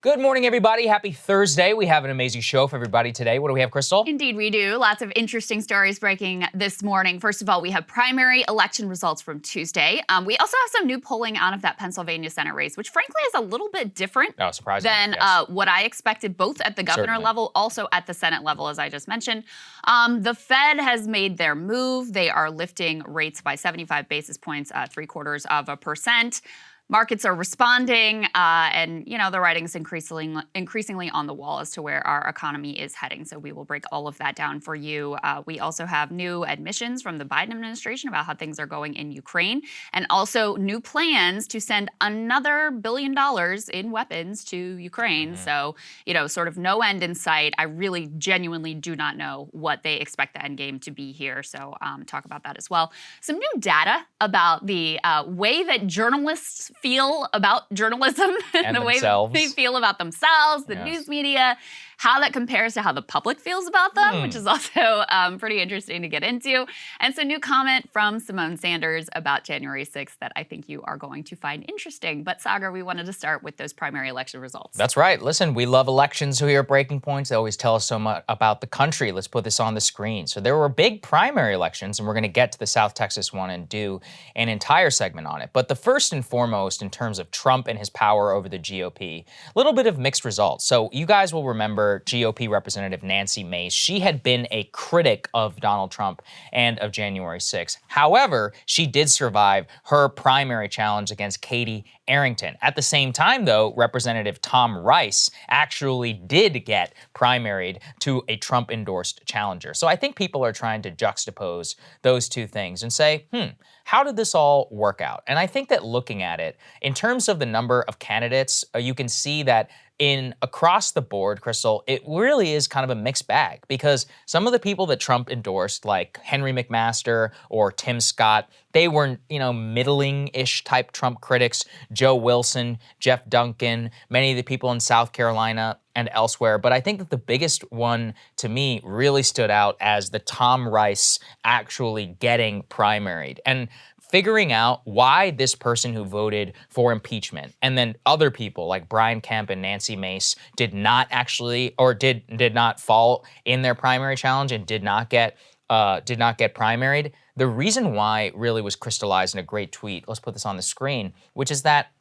Good morning, everybody. Happy Thursday. We have an amazing show for everybody today. What do we have, Krystal? Indeed, we do. Lots of interesting stories breaking this morning. First of all, we have primary election results from Tuesday. We also have some new polling out of that Pennsylvania Senate race, which frankly is a little bit different than what I expected, both at the governor level, also at the Senate level, as I just mentioned. The Fed has made their move. They are lifting rates by 75 basis points, 0.75%. Markets are responding, and the writing's increasingly on the wall as to where our economy is heading. So we will break all of that down for you. We also have new admissions from the Biden administration about how things are going in Ukraine, and also new plans to send another $1 billion in weapons to Ukraine. So, sort of no end in sight. I really genuinely do not know what they expect the end game to be here. So talk about that as well. Some new data about the way that journalists feel about journalism and the themselves. way they feel about themselves, the news media, how that compares to how the public feels about them, which is also pretty interesting to get into. And so new comment from Simone Sanders about January 6th that I think you are going to find interesting. But Saagar, we wanted to start with those primary election results. That's right. Listen, we love elections here at Breaking Points. They always tell us so much about the country. Let's put this on the screen. So there were big primary elections, and we're going to get to the South Texas one and do an entire segment on it. But the first and foremost, in terms of Trump and his power over the GOP, a little bit of mixed results. So you guys will remember GOP Representative Nancy Mace. She had been a critic of Donald Trump and of January 6th. However, she did survive her primary challenge against Katie Arrington. At the same time, though, Representative Tom Rice actually did get primaried to a Trump-endorsed challenger. So I think people are trying to juxtapose those two things and say, how did this all work out? And I think that looking at it, in terms of the number of candidates, you can see that across the board, Krystal, it really is kind of a mixed bag, because some of the people that Trump endorsed, like Henry McMaster or Tim Scott, they were, middling-ish type Trump critics. Joe Wilson, Jeff Duncan, many of the people in South Carolina and elsewhere. But I think that the biggest one to me really stood out as the Tom Rice actually getting primaried. And figuring out why this person who voted for impeachment and then other people like Brian Kemp and Nancy Mace did not actually, or did not fall in their primary challenge and did not get primaried. The reason why really was crystallized in a great tweet. Let's put this on the screen, which is that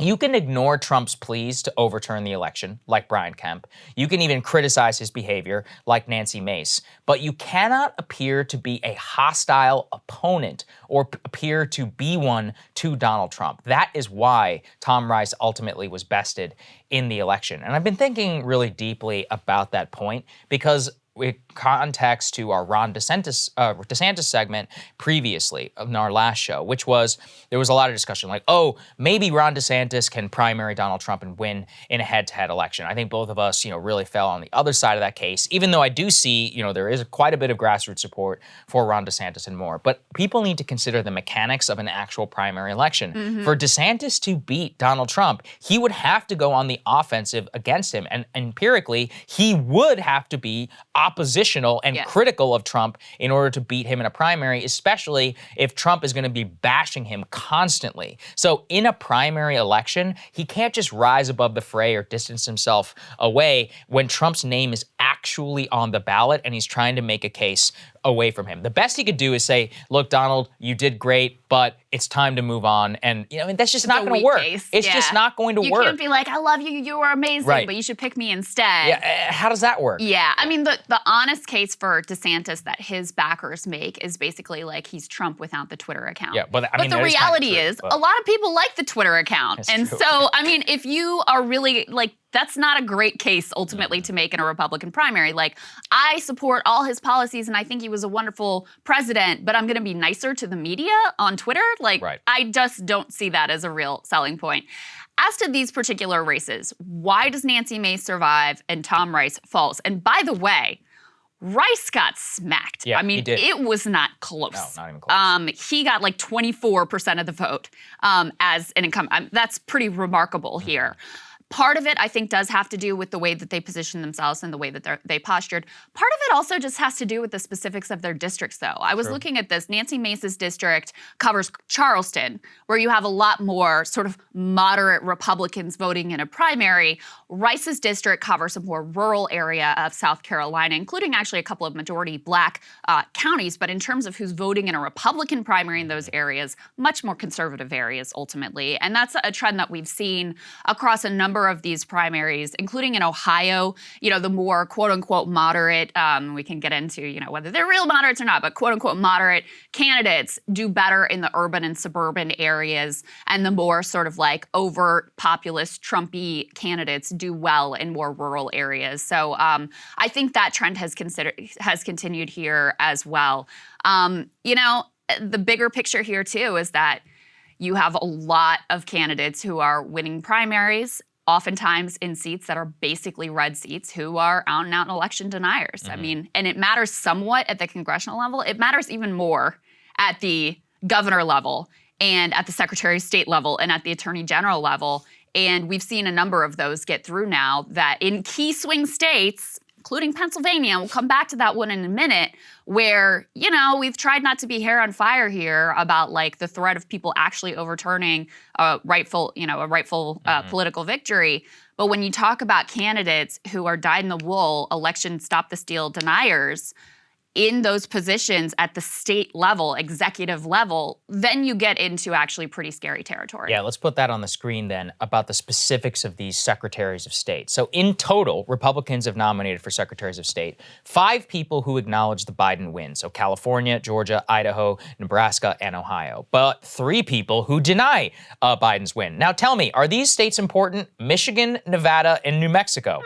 you can ignore Trump's pleas to overturn the election, like Brian Kemp. You can even criticize his behavior, like Nancy Mace. But you cannot appear to be a hostile opponent or appear to be one to Donald Trump. That is why Tom Rice ultimately was bested in the election. And I've been thinking really deeply about that point, because with context to our Ron DeSantis segment previously in our last show, which was, there was a lot of discussion like, oh, maybe Ron DeSantis can primary Donald Trump and win in a head-to-head election. I think both of us, really fell on the other side of that case, even though I do see, there is quite a bit of grassroots support for Ron DeSantis and more. But people need to consider the mechanics of an actual primary election. For DeSantis to beat Donald Trump, he would have to go on the offensive against him. And empirically, he would have to be oppositional and critical of Trump in order to beat him in a primary, especially if Trump is going to be bashing him constantly. So in a primary election, he can't just rise above the fray or distance himself away when Trump's name is actually on the ballot and he's trying to make a case away from him. The best he could do is say, look, Donald, you did great, but it's time to move on. And, that's just not going to work. It's just not going to work. You can't be like, I love you, you were amazing, but you should pick me instead. Yeah, how does that work? Yeah, I mean, the honest case for DeSantis that his backers make is basically like he's Trump without the Twitter account. Yeah, but the reality is a lot of people like the Twitter account. And so, I mean, if you are really like, that's not a great case ultimately to make in a Republican primary. Like, I support all his policies and I think he was a wonderful president, but I'm going to be nicer to the media on Twitter. Like, I just don't see that as a real selling point. As to these particular races, why does Nancy Mace survive and Tom Rice falls? And by the way, Rice got smacked. Yeah, I mean, he did. It was not close. No, not even close. He got like 24% of the vote as an incumbent. That's pretty remarkable here. Part of it, I think, does have to do with the way that they position themselves and the way that they postured. Part of it also just has to do with the specifics of their districts, though. I was looking at this. Nancy Mace's district covers Charleston, where you have a lot more sort of moderate Republicans voting in a primary. Rice's district covers a more rural area of South Carolina, including actually a couple of majority black counties. But in terms of who's voting in a Republican primary in those areas, much more conservative areas ultimately. And that's a trend that we've seen across a number of these primaries, including in Ohio. The more quote unquote moderate, we can get into, whether they're real moderates or not, but quote unquote moderate candidates do better in the urban and suburban areas. And the more sort of like overt populist Trumpy candidates do well in more rural areas. So I think that trend has continued here as well. The bigger picture here too is that you have a lot of candidates who are winning primaries, oftentimes in seats that are basically red seats, who are out and out election deniers. I mean, and it matters somewhat at the congressional level. It matters even more at the governor level and at the Secretary of State level and at the Attorney General level. And we've seen a number of those get through now that in key swing states, including Pennsylvania, we'll come back to that one in a minute, where, we've tried not to be hair on fire here about like the threat of people actually overturning a rightful political victory. But when you talk about candidates who are dyed-in-the-wool election stop-the-steal deniers in those positions at the state level, executive level, then you get into actually pretty scary territory. Yeah, let's put that on the screen then about the specifics of these secretaries of state. So in total, Republicans have nominated for secretaries of state 5 people who acknowledge the Biden win. So California, Georgia, Idaho, Nebraska, and Ohio. But 3 people who deny Biden's win. Now tell me, are these states important? Michigan, Nevada, and New Mexico.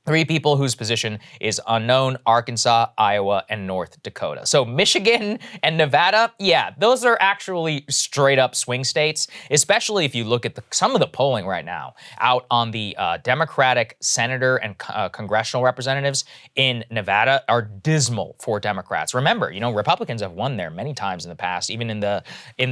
3 people whose position is unknown: Arkansas, Iowa, and North Dakota. So Michigan and Nevada, yeah, those are actually straight up swing states, especially if you look at some of the polling right now out on the Democratic senator and congressional representatives in Nevada are dismal for Democrats. Remember, Republicans have won there many times in the past, even in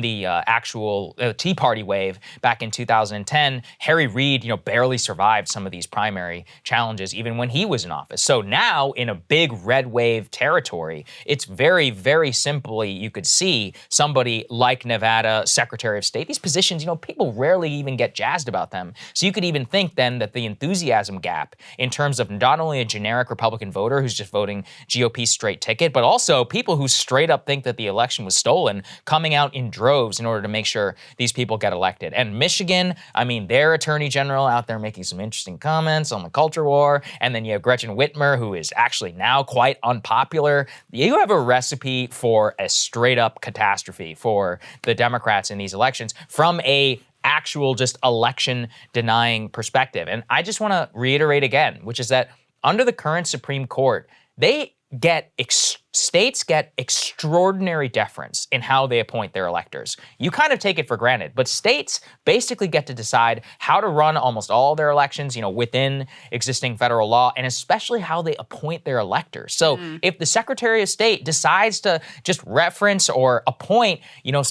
the actual Tea Party wave back in 2010. Harry Reid, barely survived some of these primary challenges, even when he was in office. So now in a big red wave territory, it's very, very simply, you could see somebody like Nevada, Secretary of State. These positions, people rarely even get jazzed about them. So you could even think then that the enthusiasm gap in terms of not only a generic Republican voter who's just voting GOP straight ticket, but also people who straight up think that the election was stolen, coming out in droves in order to make sure these people get elected. And Michigan, their attorney general out there making some interesting comments on the culture war. And then you have Gretchen Whitmer, who is actually now quite unpopular. You have a recipe for a straight up catastrophe for the Democrats in these elections from a actual just election denying perspective. And I just want to reiterate again, which is that under the current Supreme Court, states get extraordinary deference in how they appoint their electors. You kind of take it for granted, but states basically get to decide how to run almost all their elections, within existing federal law, and especially how they appoint their electors. So if the Secretary of State decides to just reference or appoint,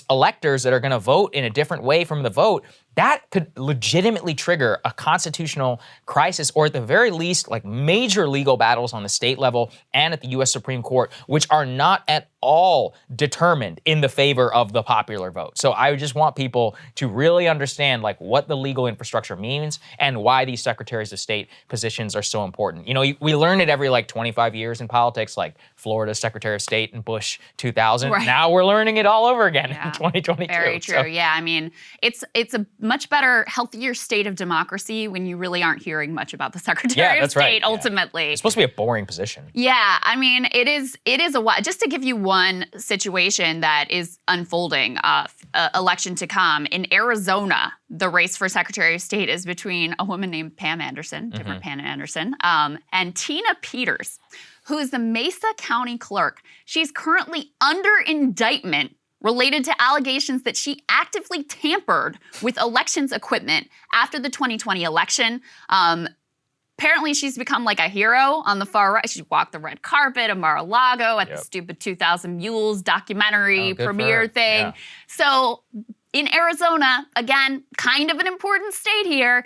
electors that are going to vote in a different way from the vote, that could legitimately trigger a constitutional crisis, or at the very least, like major legal battles on the state level and at the U.S. Supreme Court, which are not at all determined in the favor of the popular vote. So I just want people to really understand what the legal infrastructure means and why these secretaries of state positions are so important. We learn it every 25 years in politics, like Florida's Secretary of State in Bush 2000. Right. Now we're learning it all over again in 2022. Very true. So. Yeah, it's a much better, healthier state of democracy when you really aren't hearing much about the Secretary of State ultimately. It's supposed to be a boring position. Yeah, it is a while. Just to give you one situation that is unfolding, election to come. In Arizona, the race for Secretary of State is between a woman named Pam Anderson, different Pam Anderson, and Tina Peters, who is the Mesa County clerk. She's currently under indictment related to allegations that she actively tampered with elections equipment after the 2020 election. Apparently, she's become like a hero on the far right. She walked the red carpet at Mar-a-Lago at the stupid 2000 Mules documentary premiere thing. Yeah. So in Arizona, again, kind of an important state here,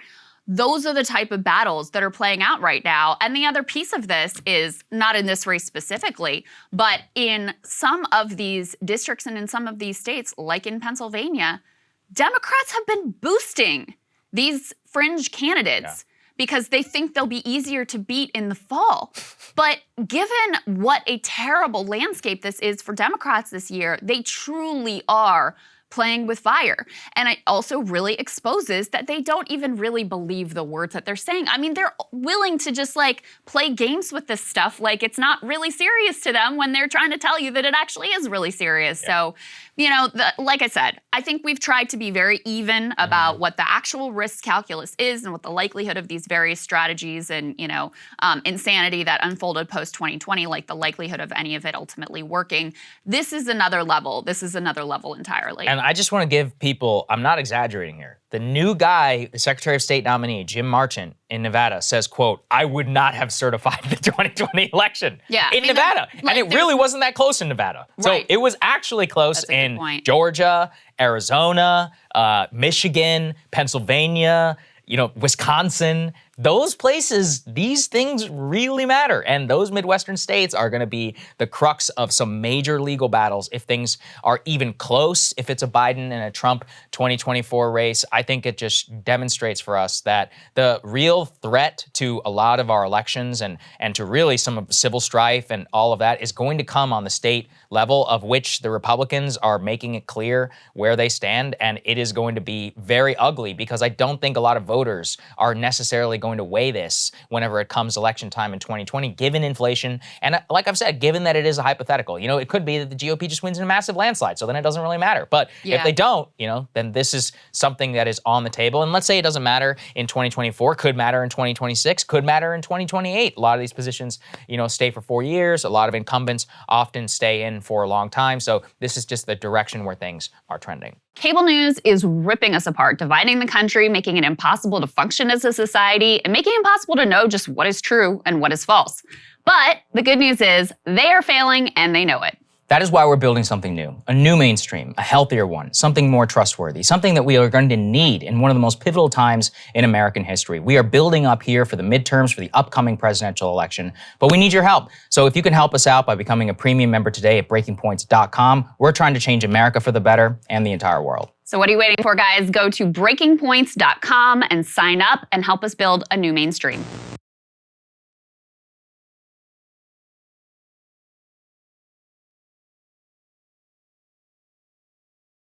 those are the type of battles that are playing out right now. And the other piece of this is, not in this race specifically, but in some of these districts and in some of these states, like in Pennsylvania, Democrats have been boosting these fringe candidates because they think they'll be easier to beat in the fall. But given what a terrible landscape this is for Democrats this year, they truly are playing with fire. And it also really exposes that they don't even really believe the words that they're saying. I mean, they're willing to just like play games with this stuff like it's not really serious to them when they're trying to tell you that it actually is really serious. So, you know, like I said, I think we've tried to be very even about what the actual risk calculus is and what the likelihood of these various strategies and, you know, insanity that unfolded post-2020, like the likelihood of any of it ultimately working. This is another level. This is another level entirely. And I just want to give people, I'm not exaggerating here, the new guy, the Secretary of State nominee, Jim Marchant in Nevada, says, quote, I would not have certified the 2020 election in Nevada. And it really wasn't that close in Nevada. So it was actually close in Georgia, Arizona, Michigan, Pennsylvania, you know, Wisconsin. Those places, these things really matter. And those Midwestern states are going to be the crux of some major legal battles if things are even close. If it's a Biden and a Trump 2024 race, I think it just demonstrates for us that the real threat to a lot of our elections and to really some of the civil strife and all of that is going to come on the state level, of which the Republicans are making it clear where they stand. And it is going to be very ugly because I don't think a lot of voters are necessarily going to weigh this whenever it comes election time in 2020, given inflation. And like I've said, given that it is a hypothetical, you know, it could be that the GOP just wins in a massive landslide. So then it doesn't really matter. But if they don't, you know, then this is something that is on the table. And let's say it doesn't matter in 2024, could matter in 2026, could matter in 2028. A lot of these positions, you know, stay for 4 years. A lot of incumbents often stay in for a long time. So this is just the direction where things are trending. Cable news is ripping us apart, dividing the country, making it impossible to function as a society, and making it impossible to know just what is true and what is false. But the good news is they are failing and they know it. That is why we're building something new, a new mainstream, a healthier one, something more trustworthy, something that we are going to need in one of the most pivotal times in American history. We are building up here for the midterms, for the upcoming presidential election, but we need your help. So if you can help us out by becoming a premium member today at breakingpoints.com, we're trying to change America for the better and the entire world. So what are you waiting for, guys? Go to breakingpoints.com and sign up and help us build a new mainstream.